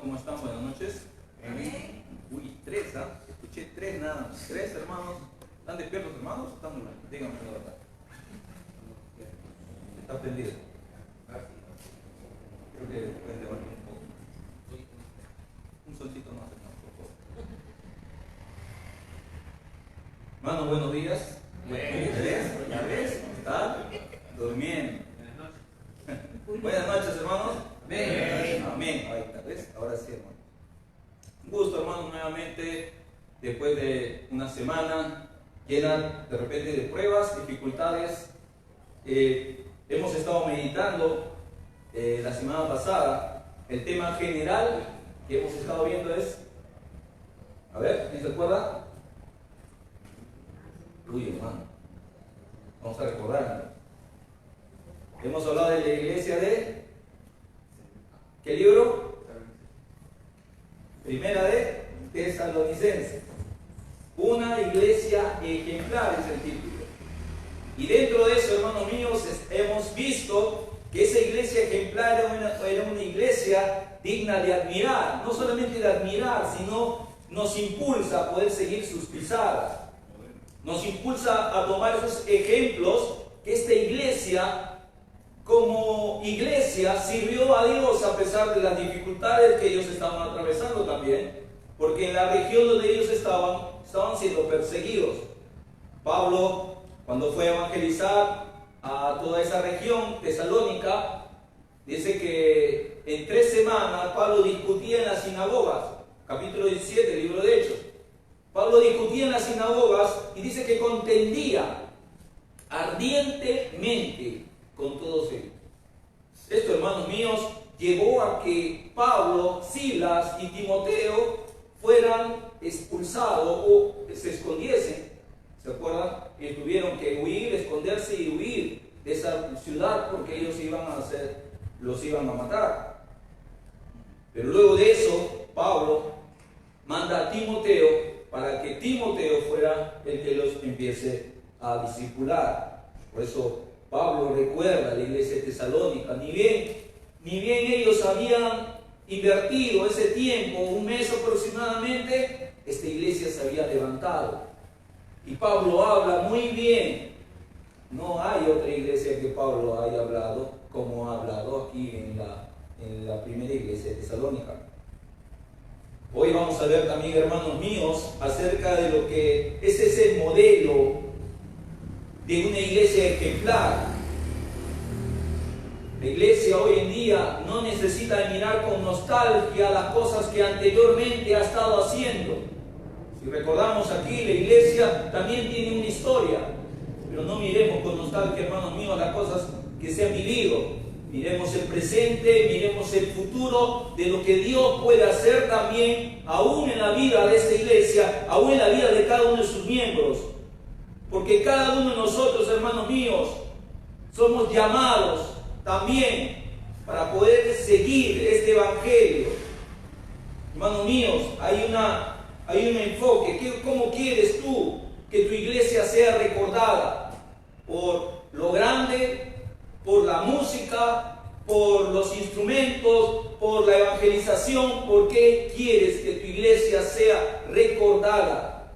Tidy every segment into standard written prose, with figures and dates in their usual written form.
¿cómo están? Buenas noches. Amén. Uy, tres, ¿ah? Escuché tres nada más. Tres hermanos. ¿Están despiertos, hermanos? ¿Están durmiendo? Díganme la verdad. Está prendido. Creo que pueden levantar un poco. Un solcito más, hermano, por favor. Hermano, buenos días. ¿Ya ves? ¿Cómo están? Durmiendo. Buenas noches, hermanos. Amén. Amén. Ahí está, ¿ves? Ahora sí, hermano. Un gusto, hermano, nuevamente, después de una semana llena de repente de pruebas, dificultades. Hemos estado meditando la semana pasada. El tema general que hemos estado viendo es, a ver, ¿quién se acuerda? Uy, hermano, vamos a recordar. Hemos hablado de la iglesia de, ¿qué libro? Primera de Tesalonicenses. Una iglesia ejemplar es el título. Y dentro de eso, hermanos míos, hemos visto que esa iglesia ejemplar era una iglesia digna de admirar. No solamente de admirar, sino nos impulsa a poder seguir sus pisadas. Nos impulsa a tomar esos ejemplos que esta iglesia, como iglesia, sirvió a Dios a pesar de las dificultades que ellos estaban atravesando también, porque en la región donde ellos estaban siendo perseguidos. Pablo, cuando fue a evangelizar a toda esa región tesalónica, dice que en 3 semanas Pablo discutía en las sinagogas, capítulo 17, libro de Hechos. Pablo discutía en las sinagogas y dice que contendía ardientemente con todos ellos. Esto, hermanos míos, llevó a que Pablo, Silas y Timoteo fueran expulsados o se escondiesen. ¿Se acuerdan? Y tuvieron que huir, esconderse y huir de esa ciudad porque ellos los iban a matar. Pero luego de eso, Pablo manda a Timoteo para que Timoteo fuera el que los empiece a discipular. Por eso Pablo recuerda a la iglesia de Tesalónica, ni bien ellos habían invertido ese tiempo, un mes aproximadamente, esta iglesia se había levantado. Y Pablo habla muy bien. No hay otra iglesia que Pablo haya hablado como ha hablado aquí en la primera iglesia de Tesalónica. Hoy vamos a ver también, hermanos míos, acerca de lo que ese es el modelo de una iglesia ejemplar. La iglesia hoy en día no necesita mirar con nostalgia las cosas que anteriormente ha estado haciendo. Si recordamos aquí, la iglesia también tiene una historia, pero no miremos con nostalgia, hermanos míos, las cosas que se han vivido. Miremos el presente, miremos el futuro de lo que Dios puede hacer también, aún en la vida de esta iglesia, aún en la vida de cada uno de sus miembros. Porque cada uno de nosotros, hermanos míos, somos llamados también para poder seguir este evangelio. Hermanos míos, hay un enfoque. ¿Cómo quieres tú que tu iglesia sea recordada? ¿Por lo grande? ¿Por la música? ¿Por los instrumentos? ¿Por la evangelización? ¿Por qué quieres que tu iglesia sea recordada?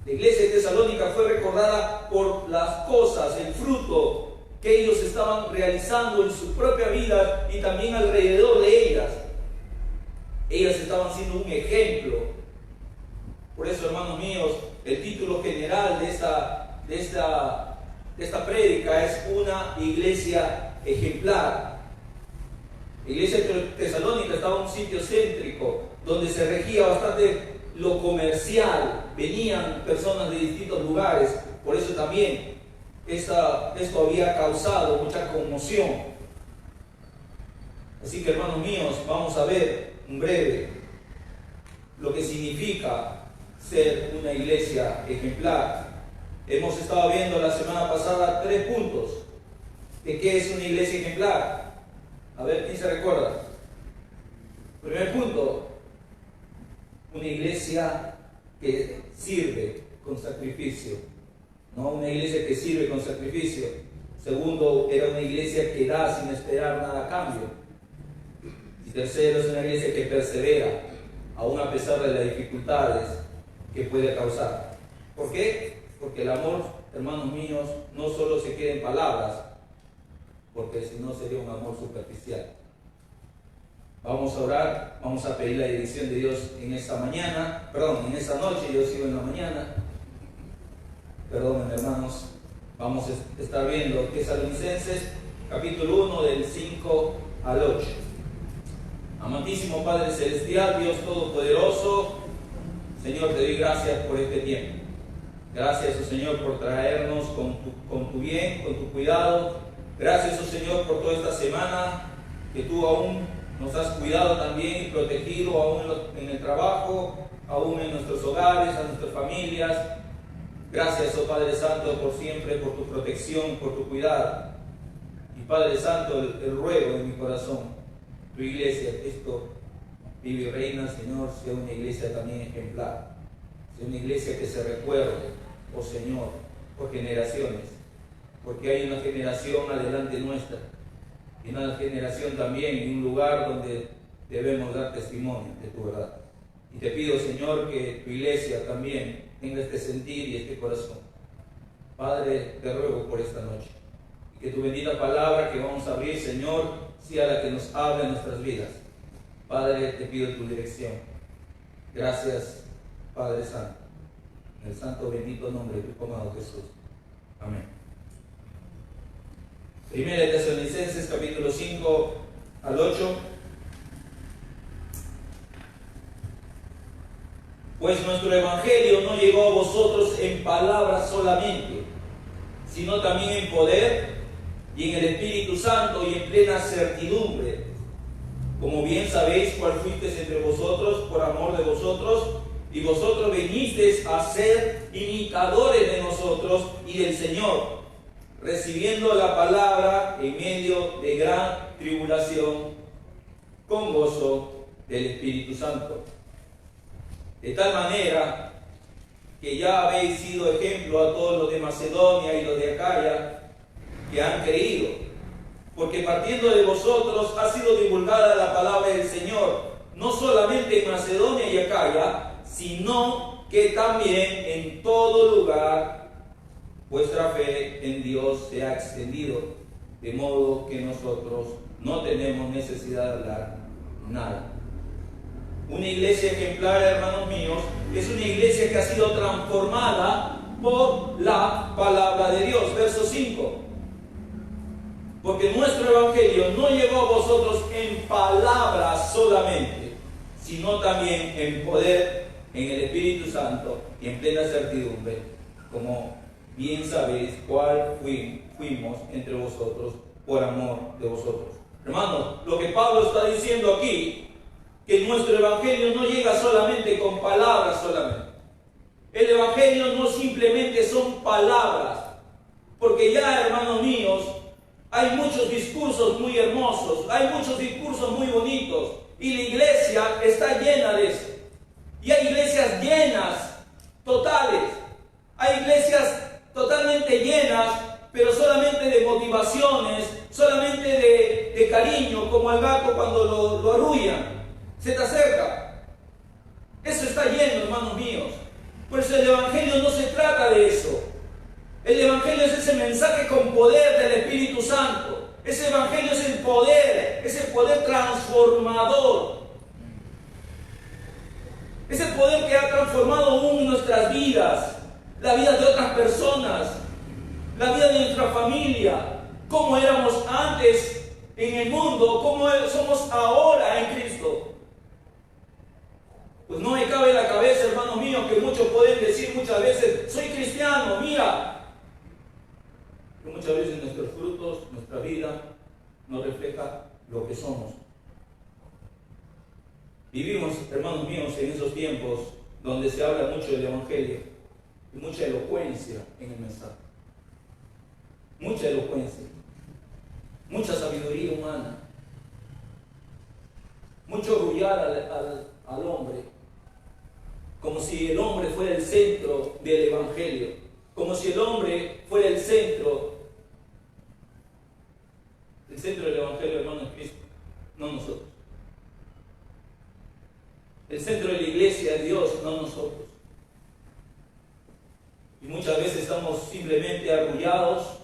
La iglesia de Tesalónica fue recordada por las cosas, el fruto que ellos estaban realizando en su propia vida y también alrededor de ellas. Ellas estaban siendo un ejemplo. Por eso, hermanos míos, el título general de esta prédica es una iglesia ejemplar. La iglesia de Tesalónica estaba en un sitio céntrico donde se regía bastante lo comercial. Venían personas de distintos lugares. Por eso también esto había causado mucha conmoción. Así que, hermanos míos, vamos a ver en breve lo que significa ser una iglesia ejemplar. Hemos estado viendo la semana pasada 3 puntos de qué es una iglesia ejemplar. A ver, ¿quién se recuerda? Primer punto, una iglesia que sirve con sacrificio. No una iglesia que sirve con sacrificio. Segundo, era una iglesia que da sin esperar nada a cambio. Y tercero, es una iglesia que persevera, aún a pesar de las dificultades que puede causar. ¿Por qué? Porque el amor, hermanos míos, no solo se queda en palabras, porque si no sería un amor superficial. Vamos a orar, vamos a pedir la dirección de Dios en esta mañana, en esta noche. Yo sigo en la mañana. Perdonen, hermanos. Vamos a estar viendo Tesalonicenses, capítulo 1, del 5 al 8. Amantísimo Padre Celestial, Dios Todopoderoso, Señor, te doy gracias por este tiempo. Gracias, oh Señor, por traernos con tu bien, con tu cuidado. Gracias, oh Señor, por toda esta semana que tú aún nos has cuidado también y protegido, aún en el trabajo, aún en nuestros hogares, a nuestras familias. Gracias, oh Padre Santo, por siempre, por tu protección, por tu cuidado. Y Padre Santo, el ruego de mi corazón, tu iglesia, esto vive y reina, Señor, sea una iglesia también ejemplar. Sea una iglesia que se recuerde, oh Señor, por generaciones. Porque hay una generación adelante nuestra. Y una generación también y un lugar donde debemos dar testimonio de tu verdad. Y te pido, Señor, que tu iglesia también tenga este sentir y este corazón. Padre, te ruego por esta noche. Y que tu bendita palabra que vamos a abrir, Señor, sea la que nos hable en nuestras vidas. Padre, te pido tu dirección. Gracias, Padre Santo. En el santo bendito nombre de tu amado Jesús. Amén. Primera de Tesalonicenses, capítulo 5 al 8. Pues nuestro evangelio no llegó a vosotros en palabras solamente, sino también en poder y en el Espíritu Santo y en plena certidumbre. Como bien sabéis cuál fuisteis entre vosotros por amor de vosotros, y vosotros vinisteis a ser imitadores de nosotros y del Señor, recibiendo la palabra en medio de gran tribulación, con gozo del Espíritu Santo. De tal manera que ya habéis sido ejemplo a todos los de Macedonia y los de Acaya que han creído, porque partiendo de vosotros ha sido divulgada la palabra del Señor, no solamente en Macedonia y Acaya, sino que también en todo lugar vuestra fe en Dios se ha extendido, de modo que nosotros no tenemos necesidad de hablar nada. Una iglesia ejemplar, hermanos míos, es una iglesia que ha sido transformada por la palabra de Dios. Verso 5. Porque nuestro evangelio no llegó a vosotros en palabras solamente, sino también en poder, en el Espíritu Santo y en plena certidumbre, como bien sabéis cuál fuimos entre vosotros por amor de vosotros. Hermanos, lo que Pablo está diciendo aquí, que nuestro evangelio no llega solamente con palabras solamente. El evangelio no simplemente son palabras, porque ya, hermanos míos, hay muchos discursos muy hermosos, hay muchos discursos muy bonitos, y la iglesia está llena de eso. Y hay iglesias llenas, totales. Hay iglesias totalmente llenas, pero solamente de motivaciones, solamente de cariño, como al gato cuando lo arrullan. Se te acerca. Eso está lleno, hermanos míos. Por eso el evangelio no se trata de eso. El evangelio es ese mensaje con poder del Espíritu Santo. Ese evangelio es el poder transformador. Ese poder que ha transformado aún nuestras vidas, la vida de otras personas, la vida de nuestra familia, cómo éramos antes en el mundo, cómo somos ahora en Cristo. Pues no me cabe en la cabeza, hermanos míos, que muchos pueden decir muchas veces, soy cristiano, mira. Pero muchas veces nuestros frutos, nuestra vida, no refleja lo que somos. Vivimos, hermanos míos, en esos tiempos donde se habla mucho del Evangelio y mucha elocuencia en el mensaje. Mucha elocuencia, mucha sabiduría humana, mucho orgullar al hombre, como si el hombre fuera el centro del Evangelio, como si el hombre fuera el centro del Evangelio, hermano, es Cristo, no nosotros. El centro de la iglesia es Dios, no nosotros. Y muchas veces estamos simplemente arrullados,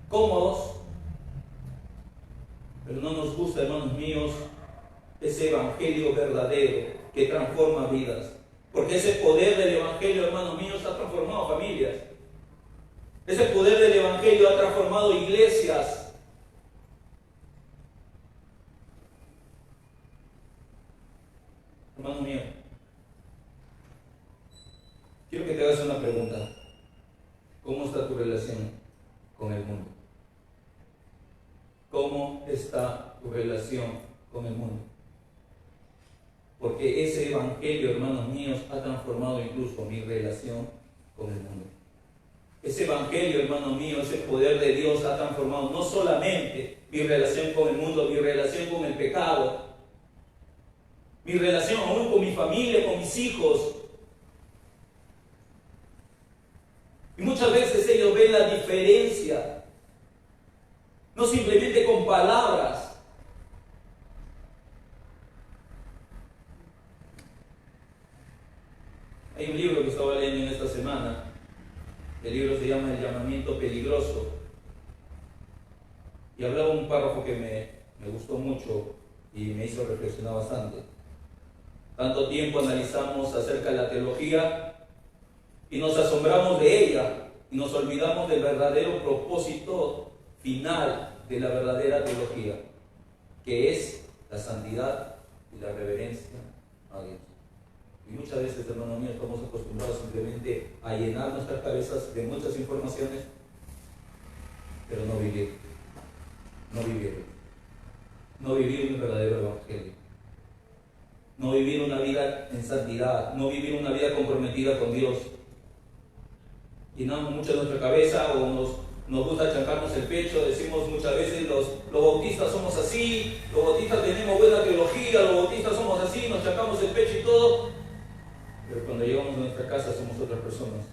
cómodos, pero no nos gusta, hermanos míos, ese evangelio verdadero que transforma vidas. Porque ese poder del evangelio, hermanos míos, ha transformado familias. Ese poder del evangelio ha transformado iglesias. Hermano mío, quiero que te hagas una pregunta. ¿Cómo está tu relación con el mundo? ¿Cómo está tu relación con el mundo? Porque ese evangelio, hermanos míos, ha transformado incluso mi relación con el mundo. Ese evangelio, hermanos míos, ese poder de Dios ha transformado no solamente mi relación con el mundo, mi relación con el pecado, mi relación aún con mi familia, con mis hijos. Y muchas veces ellos ven la diferencia, no simplemente con palabras. Hay un libro que estaba leyendo en esta semana. El libro se llama El llamamiento peligroso. Y hablaba un párrafo que me gustó mucho y me hizo reflexionar bastante. Tanto tiempo analizamos acerca de la teología y nos asombramos de ella y nos olvidamos del verdadero propósito final de la verdadera teología, que es la santidad y la reverencia a Dios. Y muchas veces, hermanos míos, estamos acostumbrados simplemente a llenar nuestras cabezas de muchas informaciones, pero no vivir un verdadero evangelio, no vivir una vida en santidad, no vivir una vida comprometida con Dios. Llenamos mucho nuestra cabeza o nos gusta achacarnos el pecho, decimos muchas veces los bautistas somos así, los bautistas tenemos buena teología, los bautistas somos así, nos achacamos el pecho y todo, pero cuando llegamos a nuestra casa somos otras personas.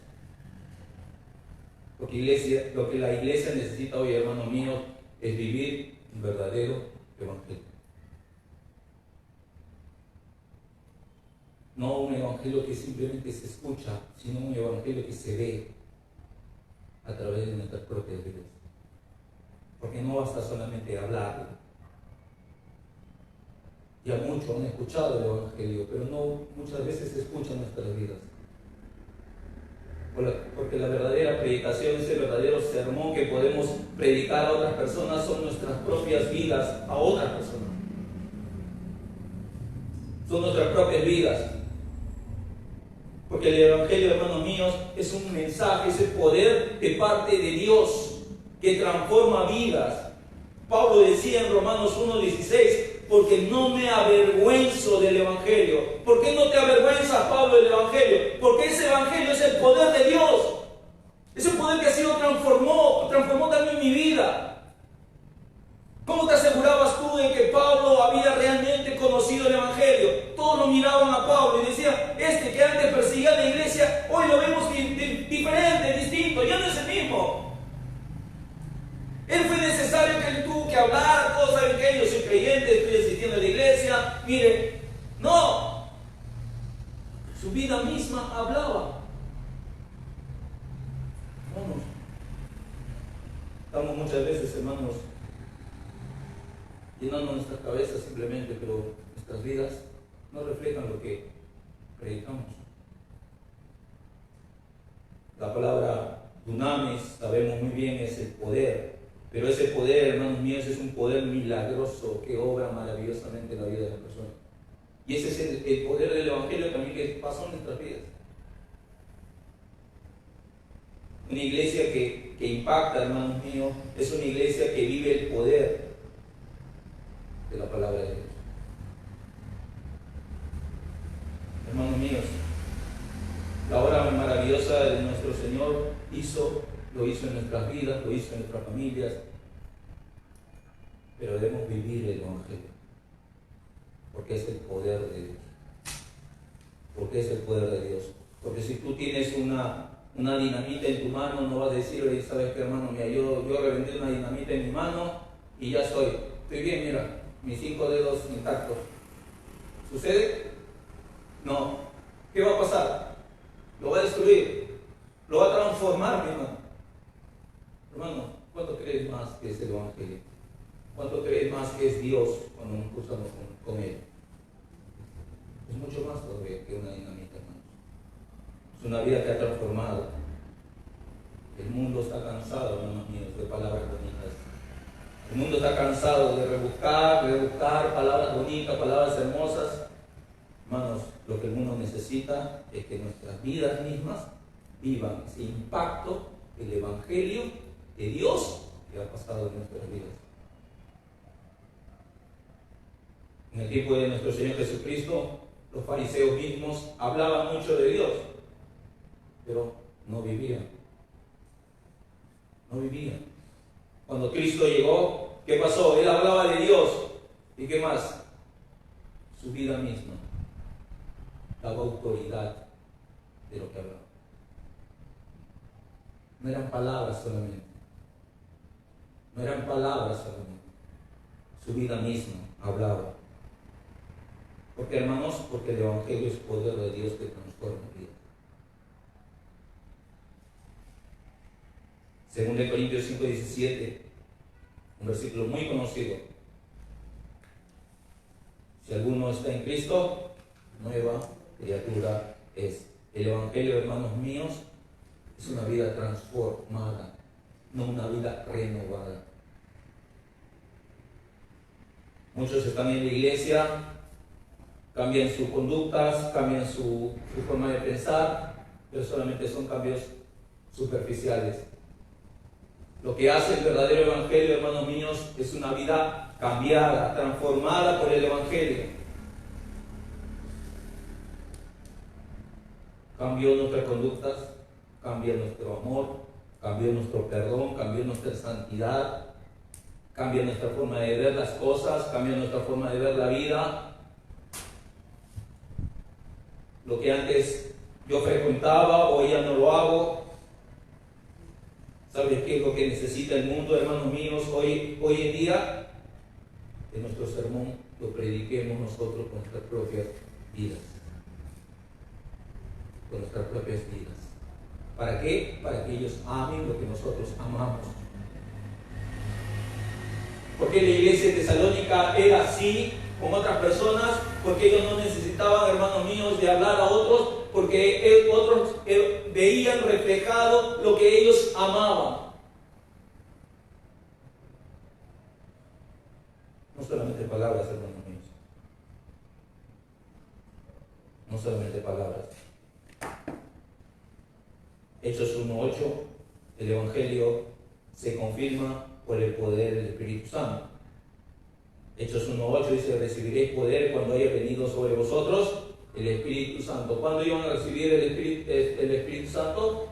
Lo que la iglesia necesita hoy, hermanos míos, es vivir un verdadero evangelio. No un evangelio que simplemente se escucha, sino un evangelio que se ve a través de nuestras propias vidas. Porque no basta solamente hablarlo. Ya muchos han escuchado el evangelio, pero no muchas veces se escuchan nuestras vidas. Porque la verdadera predicación, ese verdadero sermón que podemos predicar a otras personas, son nuestras propias vidas a otras personas. Son nuestras propias vidas. Porque el evangelio, hermanos míos, es un mensaje, es el poder de parte de Dios que transforma vidas. Pablo decía en Romanos 1:16, porque no me avergüenzo del evangelio. ¿Por qué no te avergüenzas, Pablo, del evangelio? Porque ese evangelio es el poder de Dios. Es el poder que ha sido transformó también mi vida. ¿Cómo te asegurabas tú de que Pablo había realmente conocido el evangelio? Todos lo miraban a Pablo y decían, este que antes perseguía a la iglesia, hoy lo vemos diferente, distinto, ya no es el mismo. Él fue necesario que él tuvo que hablar, todos saben que yo soy creyente, estoy asistiendo a la iglesia. Mire, no, su vida misma hablaba. Vamos, estamos muchas veces, hermanos, llenando nuestras cabezas simplemente, pero nuestras vidas no reflejan lo que predicamos. La palabra dunamis, sabemos muy bien, es el poder, pero ese poder, hermanos míos, es un poder milagroso que obra maravillosamente en la vida de la persona. Y ese es el poder del evangelio también que pasó en nuestras vidas. Una iglesia que impacta, hermanos míos, es una iglesia que vive el poder de la palabra de Dios. Hermanos míos, la obra maravillosa de nuestro Señor lo hizo en nuestras vidas, lo hizo en nuestras familias, pero debemos vivir el evangelio, porque es el poder de Dios. Porque es el poder de Dios. Porque si tú tienes una dinamita en tu mano, no vas a decir, oye, ¿sabes qué, hermano? Mira, yo reventé una dinamita en mi mano y ya estoy bien, mira, mis 5 dedos intactos. ¿Sucede? No. ¿Qué va a pasar? Lo va a destruir. Lo va a transformar, mi hermano. Hermano, ¿cuánto crees más que es el Evangelio? ¿Cuánto crees más que es Dios cuando nos cruzamos con Él? Es mucho más todavía que una dinamita, hermanos. Es una vida que ha transformado. El mundo está cansado, hermanos míos, de palabras bonitas. El mundo está cansado de rebuscar palabras bonitas, palabras hermosas. Hermanos, lo que el mundo necesita es que nuestras vidas mismas vivan ese impacto del Evangelio de Dios que ha pasado en nuestras vidas. En el tiempo de nuestro Señor Jesucristo, los fariseos mismos hablaban mucho de Dios, pero no vivían. No vivían. Cuando Cristo llegó, ¿qué pasó? Él hablaba de Dios. ¿Y qué más? Su vida misma daba autoridad de lo que hablaba. No eran palabras solamente. No eran palabras solamente. Su vida misma hablaba. ¿Por qué, hermanos? Porque el Evangelio es poder de Dios que transforma vidas. 2 Corintios 5:17, un versículo muy conocido. Si alguno está en Cristo, nueva criatura es. El Evangelio, hermanos míos, es una vida transformada, no una vida renovada. Muchos están en la iglesia, cambian sus conductas, cambian su forma de pensar, pero solamente son cambios superficiales. Lo que hace el verdadero Evangelio, hermanos míos, es una vida cambiada, transformada por el Evangelio. Cambió nuestras conductas, cambia nuestro amor, cambió nuestro perdón, cambió nuestra santidad, cambia nuestra forma de ver las cosas, cambia nuestra forma de ver la vida. Lo que antes yo frecuentaba, hoy ya no lo hago. ¿Sabes qué es lo que necesita el mundo, hermanos míos, hoy en día? Que nuestro sermón lo prediquemos nosotros con nuestras propias vidas. Con nuestras propias vidas. ¿Para qué? Para que ellos amen lo que nosotros amamos. Porque la iglesia de Tesalónica era así con otras personas, porque ellos no necesitaban, hermanos míos, de hablar a otros, porque otros veían reflejado lo que ellos amaban. No solamente palabras, hermanos míos. No solamente palabras. Hechos 1:8, el Evangelio se confirma por el poder del Espíritu Santo. Hechos 1:8 dice: recibiréis poder cuando haya venido sobre vosotros el Espíritu Santo. ¿Cuándo iban a recibir el Espíritu Santo?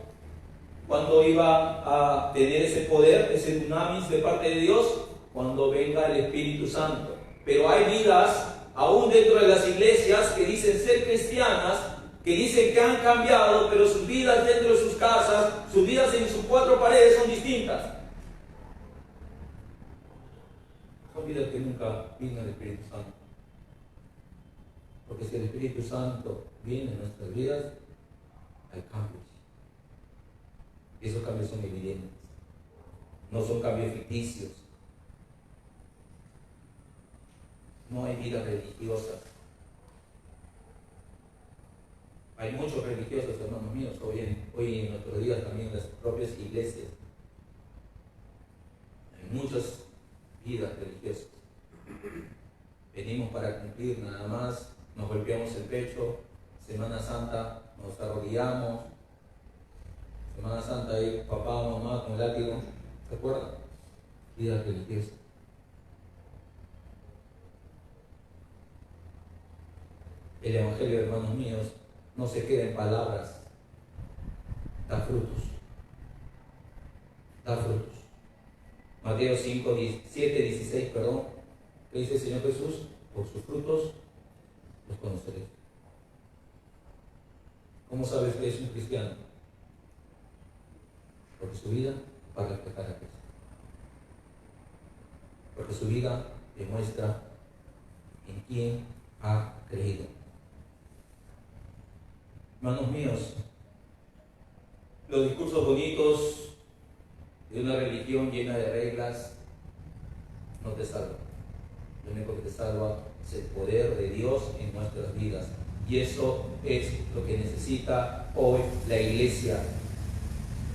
¿Cuándo iba a tener ese poder, ese dunamis de parte de Dios? Cuando venga el Espíritu Santo. Pero hay vidas, aún dentro de las iglesias, que dicen ser cristianas, que dicen que han cambiado, pero sus vidas dentro de sus casas, sus vidas en sus cuatro paredes son distintas. Son vidas que nunca vino el Espíritu Santo. Porque si el Espíritu Santo viene en nuestras vidas, hay cambios. Y esos cambios son evidentes. No son cambios ficticios. No hay vidas religiosas. Hay muchos religiosos, hermanos míos, hoy en nuestros días también en las propias iglesias. Hay muchas vidas religiosas. Venimos para cumplir nada más, nos golpeamos el pecho, Semana Santa nos arrodillamos, Semana Santa hay papá o mamá con látigo, ¿se acuerdan? Vidas religiosas. El Evangelio, hermanos míos, no se queda en palabras, da frutos. Da frutos. Mateo 7:16, ¿qué dice el Señor Jesús? Por sus frutos los conoceréis. ¿Cómo sabes que es un cristiano? Porque su vida va a reflejar a Cristo. Porque su vida demuestra en quién ha creído. Hermanos míos, los discursos bonitos de una religión llena de reglas no te salvan. Lo único que te salva es el poder de Dios en nuestras vidas. Y eso es lo que necesita hoy la iglesia.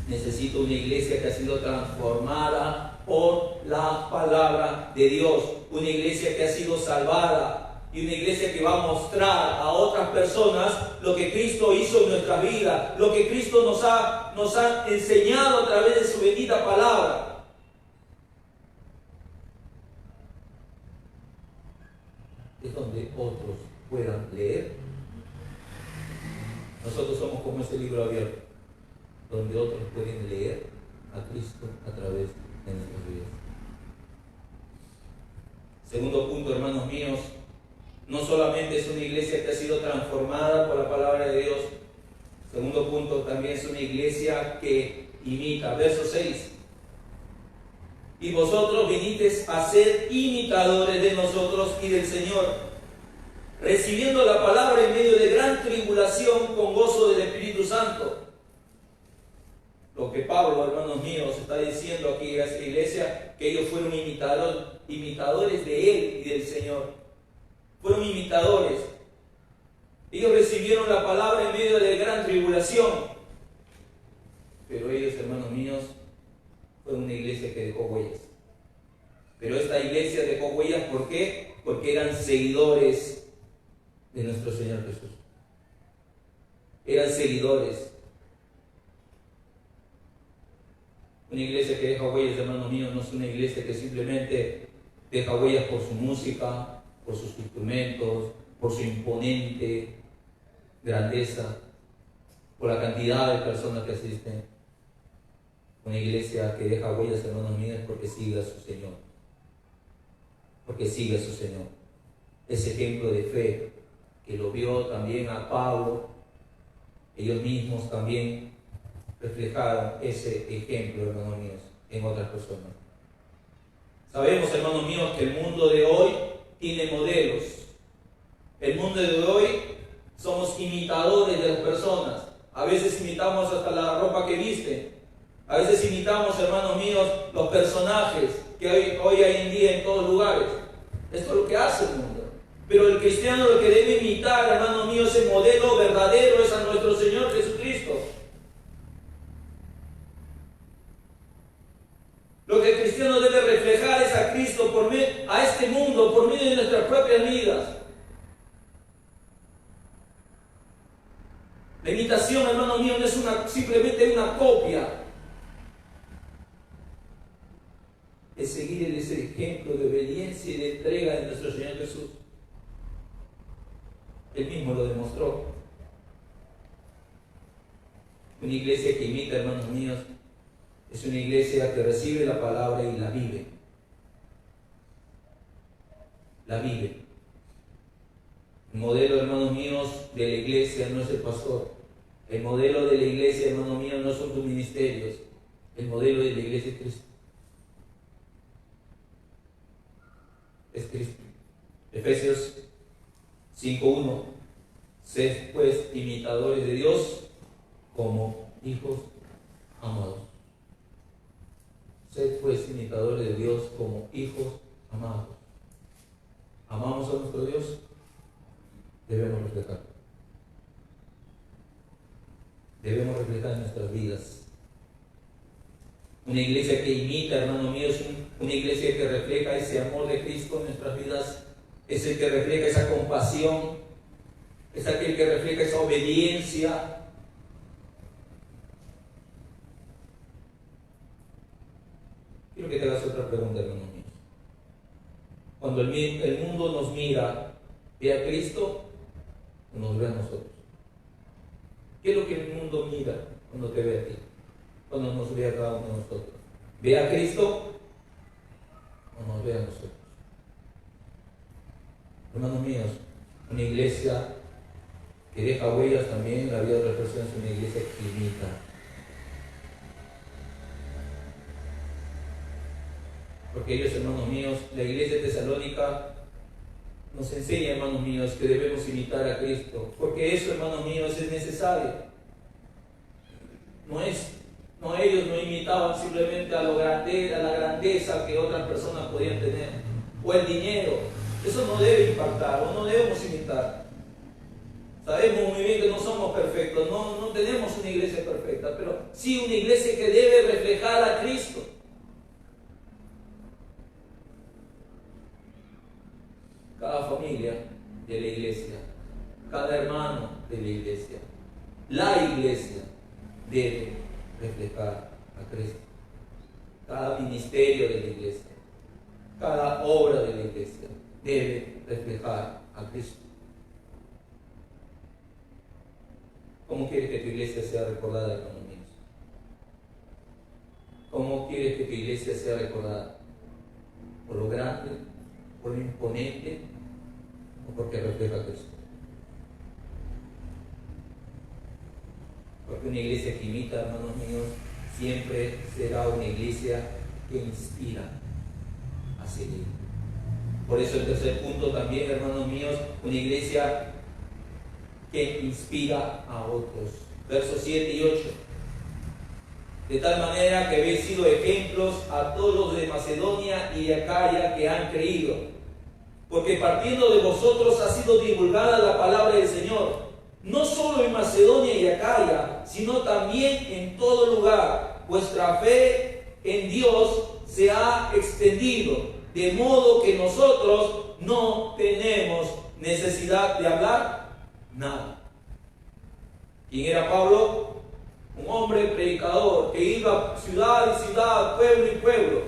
Necesito una iglesia que ha sido transformada por la palabra de Dios. Una iglesia que ha sido salvada. Y una iglesia que va a mostrar a otras personas lo que Cristo hizo en nuestra vida. Lo que Cristo nos ha enseñado a través de su bendita palabra. Es donde otros puedan leer. Nosotros somos como ese libro abierto, donde otros pueden leer a Cristo a través de nuestras vidas. Segundo punto, hermanos míos, no solamente es una iglesia que ha sido transformada por la palabra de Dios. Segundo punto, también es una iglesia que imita. Verso 6. Y vosotros vinisteis a ser imitadores de nosotros y del Señor, recibiendo la palabra en medio de gran tribulación con gozo del Espíritu Santo. Lo que Pablo, hermanos míos, está diciendo aquí a esta iglesia, que ellos fueron imitadores de Él y del Señor. Fueron imitadores. Ellos recibieron la palabra en medio de gran tribulación. Pero ellos, hermanos míos, fueron una iglesia que dejó huellas. Pero esta iglesia dejó huellas, ¿por qué? Porque eran seguidores de nuestro Señor Jesús. Eran seguidores. Una iglesia que deja huellas, hermanos míos, no es una iglesia que simplemente deja huellas por su música, por sus instrumentos, por su imponente grandeza, por la cantidad de personas que asisten. Una iglesia que deja huellas, hermanos míos, porque sigue a su Señor. Porque sigue a su Señor. Ese ejemplo de fe que lo vio también a Pablo, ellos mismos también reflejaron ese ejemplo, hermanos míos, en otras personas. Sabemos, hermanos míos, que el mundo de hoy tiene modelos. El mundo de hoy somos imitadores de las personas. A veces imitamos hasta la ropa que visten. A veces imitamos, hermanos míos, los personajes que hoy hay en día en todos lugares. Esto es lo que hace el mundo. Pero el cristiano lo que debe imitar, hermanos míos, ese modelo verdadero es a nuestro Señor Jesucristo. Lo que el cristiano debe reflejar es a Cristo a este mundo por medio de nuestras propias vidas. La imitación, hermano mío, no es simplemente una copia. Es seguir ese ejemplo de obediencia y de entrega de nuestro Señor Jesús. Él mismo lo demostró. Una iglesia que imita, hermanos míos, es una iglesia que recibe la palabra y la vive. La vive. El modelo, hermanos míos, de la iglesia no es el pastor. El modelo de la iglesia, hermanos míos, no son tus ministerios. El modelo de la iglesia es Cristo. Es Cristo. Efesios 5:1. Sed pues imitadores de Dios como hijos amados. Sed pues imitadores de Dios como hijos amados. ¿Amamos a nuestro Dios? Debemos reflejar. Debemos reflejar en nuestras vidas. Una iglesia que imita, hermano mío, es una iglesia que refleja ese amor de Cristo en nuestras vidas. Es el que refleja esa compasión. Es aquel que refleja esa obediencia. Quiero que te hagas otra pregunta, hermano mío. Cuando el mundo nos mira, ¿ve a Cristo o nos ve a nosotros? ¿Qué es lo que el mundo mira cuando te ve a ti? Cuando nos ve a cada uno de nosotros. ¿Ve a Cristo o nos ve a nosotros? Hermanos míos, una iglesia que deja huellas también en la vida de otras personas es una iglesia que imita. Porque ellos, hermanos míos, la iglesia tesalónica nos enseña, hermanos míos, que debemos imitar a Cristo, porque eso, hermanos míos, es necesario. Ellos no imitaban simplemente a la grandeza que otras personas podían tener, o el dinero. Eso no debe impactar, o no debemos imitar. Sabemos muy bien que no somos perfectos, no tenemos una iglesia perfecta, pero sí una iglesia que debe reflejar a Cristo. Cada familia de la iglesia, cada hermano de la iglesia, la iglesia debe reflejar a Cristo. Cada ministerio de la iglesia, cada obra de la iglesia debe reflejar a Cristo. ¿Cómo quieres que tu iglesia sea recordada, hermanos míos? ¿Cómo quieres que tu iglesia sea recordada? ¿Por lo grande? ¿Por lo imponente? ¿O porque refleja a Cristo? Porque una iglesia que imita, hermanos míos, siempre será una iglesia que inspira a seguir. Por eso el tercer punto también, hermanos míos, una iglesia que inspira a otros. Versos 7 y 8. De tal manera que habéis sido ejemplos a todos los de Macedonia y de Acaya que han creído. Porque partiendo de vosotros ha sido divulgada la palabra del Señor, no solo en Macedonia y Acaya, sino también en todo lugar. Vuestra fe en Dios se ha extendido, de modo que nosotros no tenemos necesidad de hablar nada. ¿Quién era Pablo? Un hombre predicador que iba ciudad y ciudad, pueblo y pueblo.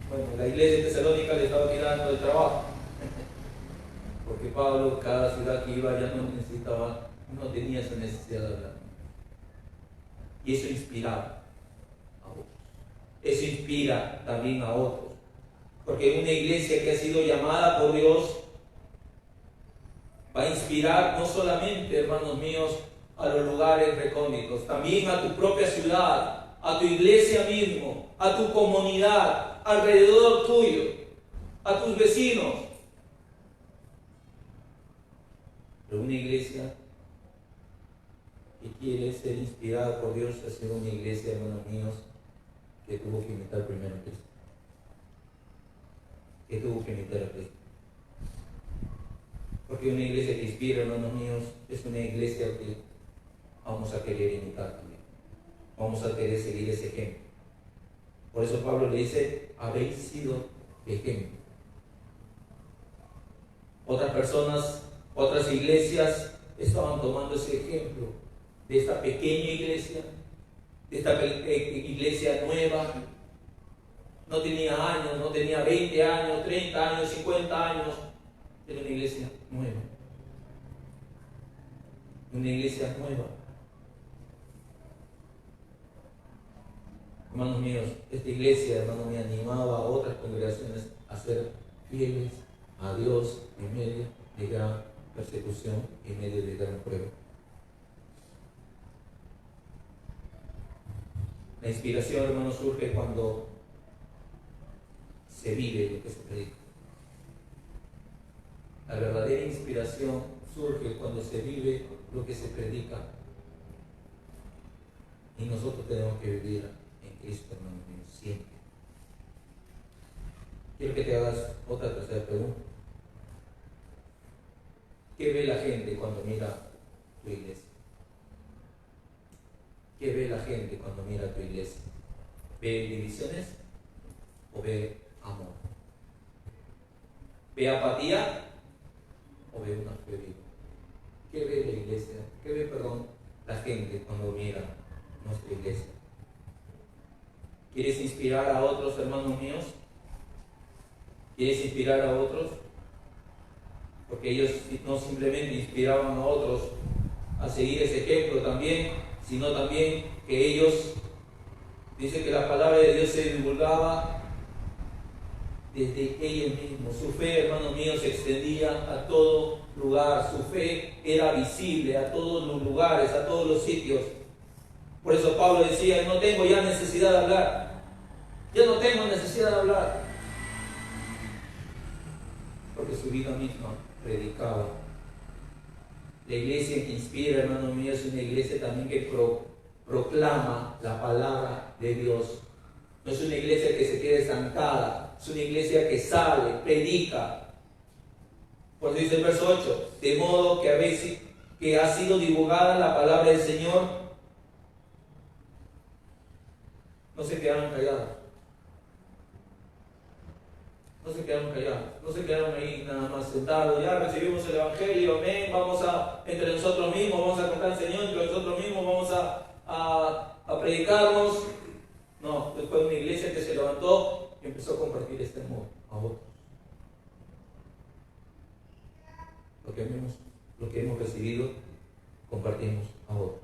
Bueno, la iglesia de Tesalónica le estaba tirando el trabajo, porque Pablo, cada ciudad que iba ya no tenía esa necesidad de hablar. Y eso inspiraba a otros. Eso inspira también a otros. Porque una iglesia que ha sido llamada por Dios va a inspirar no solamente, hermanos míos, a los lugares recónditos, también a tu propia ciudad, a tu iglesia mismo, a tu comunidad, alrededor tuyo, a tus vecinos. Pero una iglesia que quiere ser inspirada por Dios ha sido una iglesia, hermanos míos, que tuvo que imitar primero a Cristo. Que tuvo que imitar a Cristo. Porque una iglesia que inspira, hermanos míos, es una iglesia que vamos a querer imitar también. Vamos a querer seguir ese ejemplo. Por eso Pablo le dice, habéis sido ejemplo. Otras personas, otras iglesias estaban tomando ese ejemplo de esta pequeña iglesia, de esta iglesia nueva. No tenía años, no tenía 20 años, 30 años, 50 años. Era una iglesia nueva. Una iglesia nueva. Hermanos míos, esta iglesia, hermanos míos, animaba a otras congregaciones a ser fieles a Dios en medio de gran persecución, en medio de gran prueba. La inspiración, hermanos, surge cuando se vive lo que se predica. La verdadera inspiración surge cuando se vive lo que se predica. Y nosotros tenemos que vivir en Cristo, hermanos míos, siempre. Quiero que te hagas otra tercera pregunta. ¿Qué ve la gente cuando mira tu iglesia? ¿Qué ve la gente cuando mira tu iglesia? ¿Ve divisiones o ve amor? ¿Ve apatía o ve una fe viva? ¿Qué ve la iglesia? ¿Qué ve, la gente cuando mira nuestra iglesia? ¿Quieres inspirar a otros, hermanos míos? ¿Quieres inspirar a otros? Porque ellos no simplemente inspiraban a otros a seguir ese ejemplo también, sino también que ellos, dice que la palabra de Dios se divulgaba desde ellos mismos. Su fe, hermanos míos, se extendía a todo lugar. Su fe era visible a todos los lugares, a todos los sitios. Por eso Pablo decía, no tengo ya necesidad de hablar. Ya no tengo necesidad de hablar. porque su vida misma predicaba. La iglesia que inspira, hermano mío, es una iglesia también que proclama la palabra de Dios. No es una iglesia que se quede estancada, es una iglesia que sale, predica. Por eso dice el verso 8, de modo que ha sido divulgada la palabra del Señor, no se quedaron callados. No se quedaron callados, no se quedaron ahí nada más sentados. Ya recibimos el Evangelio, amén. Vamos a, entre nosotros mismos, vamos a contar al Señor, entre nosotros mismos vamos a predicarnos. No, después una iglesia que se levantó y empezó a compartir este amor a otros. Lo que hemos recibido, compartimos a otros.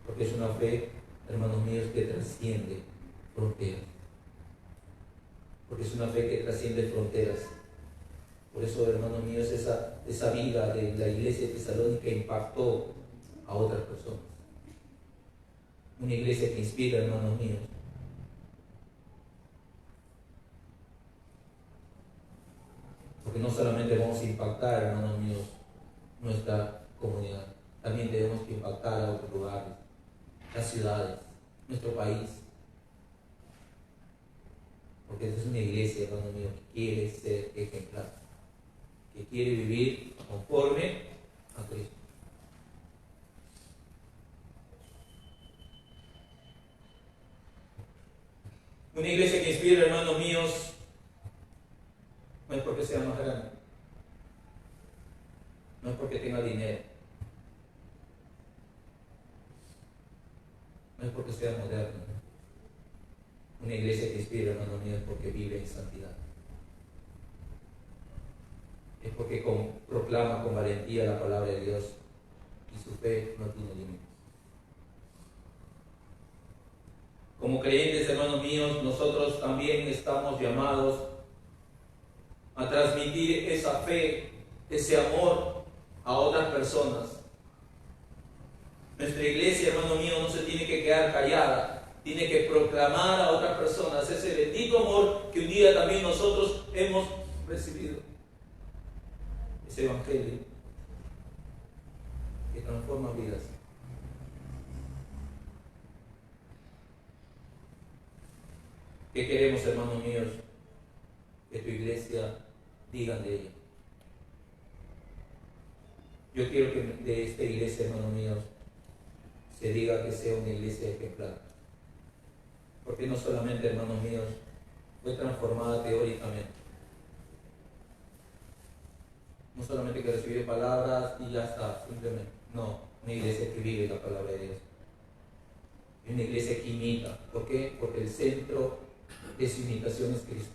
Porque es una fe, hermanos míos, que trasciende fronteras. Porque es una fe que trasciende fronteras. Por eso, hermanos míos, esa vida de la iglesia de Tesalónica impactó a otras personas. Una iglesia que inspira, hermanos míos. Porque no solamente vamos a impactar, hermanos míos, nuestra comunidad, también tenemos que impactar a otros lugares, las ciudades, nuestro país. Porque esta es una iglesia, hermano mío, que quiere ser ejemplar, que quiere vivir conforme a Cristo. Una iglesia que inspira, hermanos míos, no es porque sea más grande, no es porque tenga dinero, no es porque sea moderno. Una iglesia que inspira, hermanos míos, porque vive en santidad. Es porque proclama con valentía la palabra de Dios y su fe no tiene límites. Como creyentes, hermanos míos, nosotros también estamos llamados a transmitir esa fe, ese amor a otras personas. Nuestra iglesia, hermano mío, no se tiene que quedar callada. Tiene que proclamar a otras personas ese bendito amor que un día también nosotros hemos recibido. Ese evangelio que transforma vidas. ¿Qué queremos, hermanos míos? Que tu iglesia diga de ella. Yo quiero que de esta iglesia, hermanos míos, se diga que sea una iglesia ejemplar. Porque no solamente, hermanos míos, fue transformada teóricamente. No solamente que recibió palabras y ya está, simplemente. No, una iglesia que vive la palabra de Dios. Y una iglesia que imita. ¿Por qué? Porque el centro de su imitación es Cristo.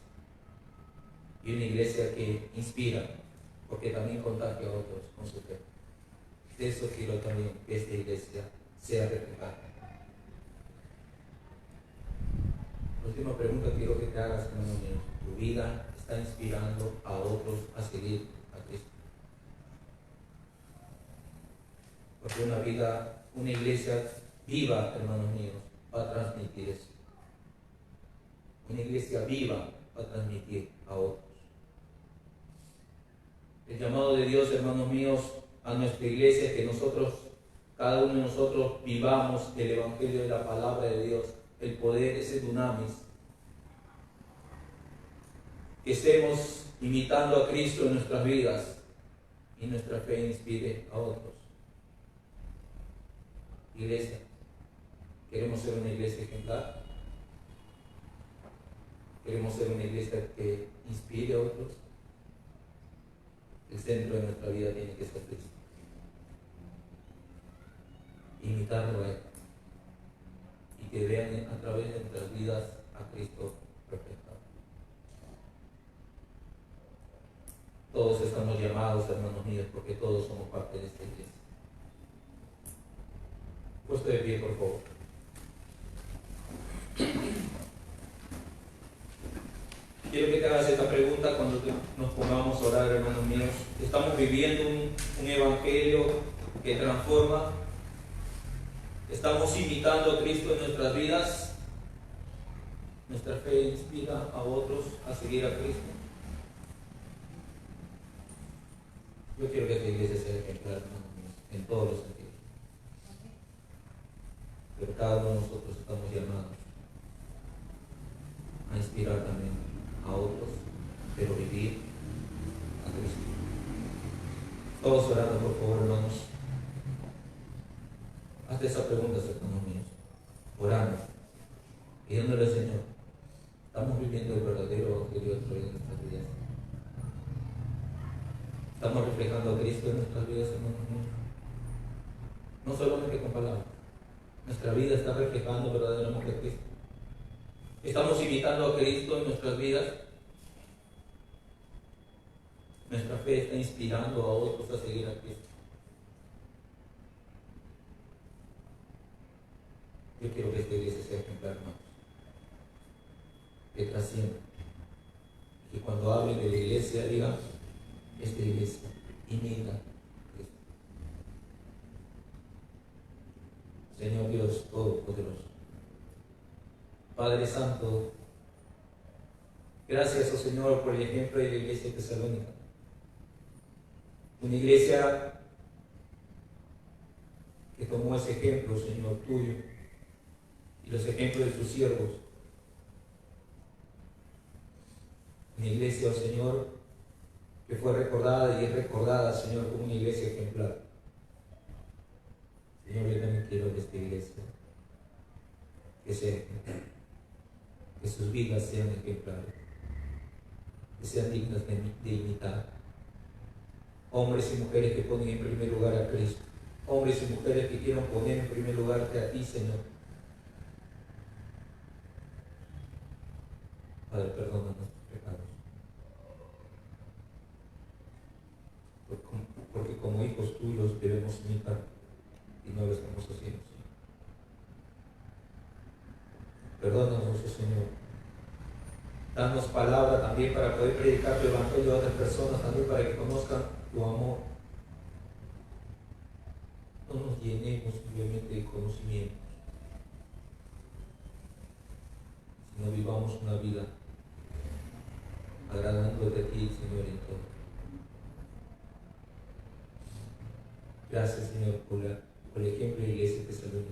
Y una iglesia que inspira, porque también contagia a otros con su fe. De eso quiero también que esta iglesia sea reflejada. La última pregunta quiero que te hagas, hermano mío. ¿Tu vida está inspirando a otros a seguir a Cristo? Porque una iglesia viva, hermanos míos, va a transmitir eso. Una iglesia viva va a transmitir a otros. El llamado de Dios, hermanos míos, a nuestra iglesia es que nosotros, cada uno de nosotros, vivamos el evangelio de la palabra de Dios. El poder, ese dunamis, que estemos imitando a Cristo en nuestras vidas y nuestra fe inspire a otros. Iglesia, ¿queremos ser una iglesia ejemplar? ¿Queremos ser una iglesia que inspire a otros? El centro de nuestra vida tiene que ser Cristo. Imitarlo a Él. Y que vean a través de nuestras vidas a Cristo reflejado. Todos estamos llamados, hermanos míos, porque todos somos parte de esta iglesia. Puesto de pie, por favor. Quiero que te hagas esta pregunta cuando nos pongamos a orar, hermanos míos. ¿Estamos viviendo un evangelio que transforma? ¿Estamos imitando a Cristo en nuestras vidas? ¿Nuestra fe inspira a otros a seguir a Cristo? Yo quiero que esta iglesia sea ejemplar, hermanos míos, en todos los sentidos. Pero cada uno de nosotros estamos llamados a inspirar también a otros, pero vivir a Cristo. Todos orando, por favor, hermanos. Hazte esa pregunta, hermanos míos. Orando, pidiéndole al Señor, ¿estamos viviendo el verdadero evangelio a través de nuestras vidas? ¿Estamos reflejando a Cristo en nuestras vidas, hermanos míos? No solamente con palabras. Nuestra vida está reflejando verdaderamente a Cristo. ¿Estamos imitando a Cristo en nuestras vidas? Nuestra fe está inspirando a otros a seguir a Cristo. Yo quiero que esta iglesia sea ejemplar, hermanos. Que trascienda. Que cuando hablen de la iglesia digan, esta iglesia imita a Cristo. Señor Dios Todopoderoso, Padre Santo, gracias, oh Señor, por el ejemplo de la iglesia de Tesalónica. Una iglesia que tomó ese ejemplo, Señor, tuyo y los ejemplos de tus siervos. Una iglesia, oh Señor, que fue recordada y es recordada, Señor, como una iglesia ejemplar. Señor, yo también quiero que esta iglesia que sea ejemplar, que sus vidas sean ejemplares, que sean dignas de imitar. Hombres y mujeres que ponen en primer lugar a Cristo. Hombres y mujeres que quieran poner en primer lugar a ti, Señor. Padre, perdona nuestros pecados. Porque como hijos tuyos debemos imitar y no lo estamos haciendo, Señor. Perdónanos, Señor. Danos palabra también para poder predicar tu evangelio a otras personas, también para que conozcan tu amor. No nos llenemos simplemente de conocimientos, sino vivamos una vida agradándote a ti, Señor, en todo. Gracias, Señor, por el ejemplo de la iglesia de Tesalónica.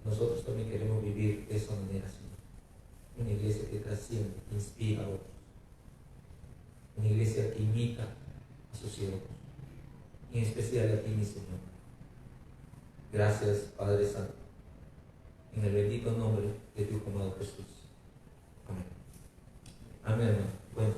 Nosotros también queremos vivir de esa manera, Señor. Una iglesia que trasciende, que inspira a otros. Una iglesia que imita a sus siervos. Y en especial a ti, mi Señor. Gracias, Padre Santo. En el bendito nombre de tu amado Jesús. Amén. Amén, hermano. Buen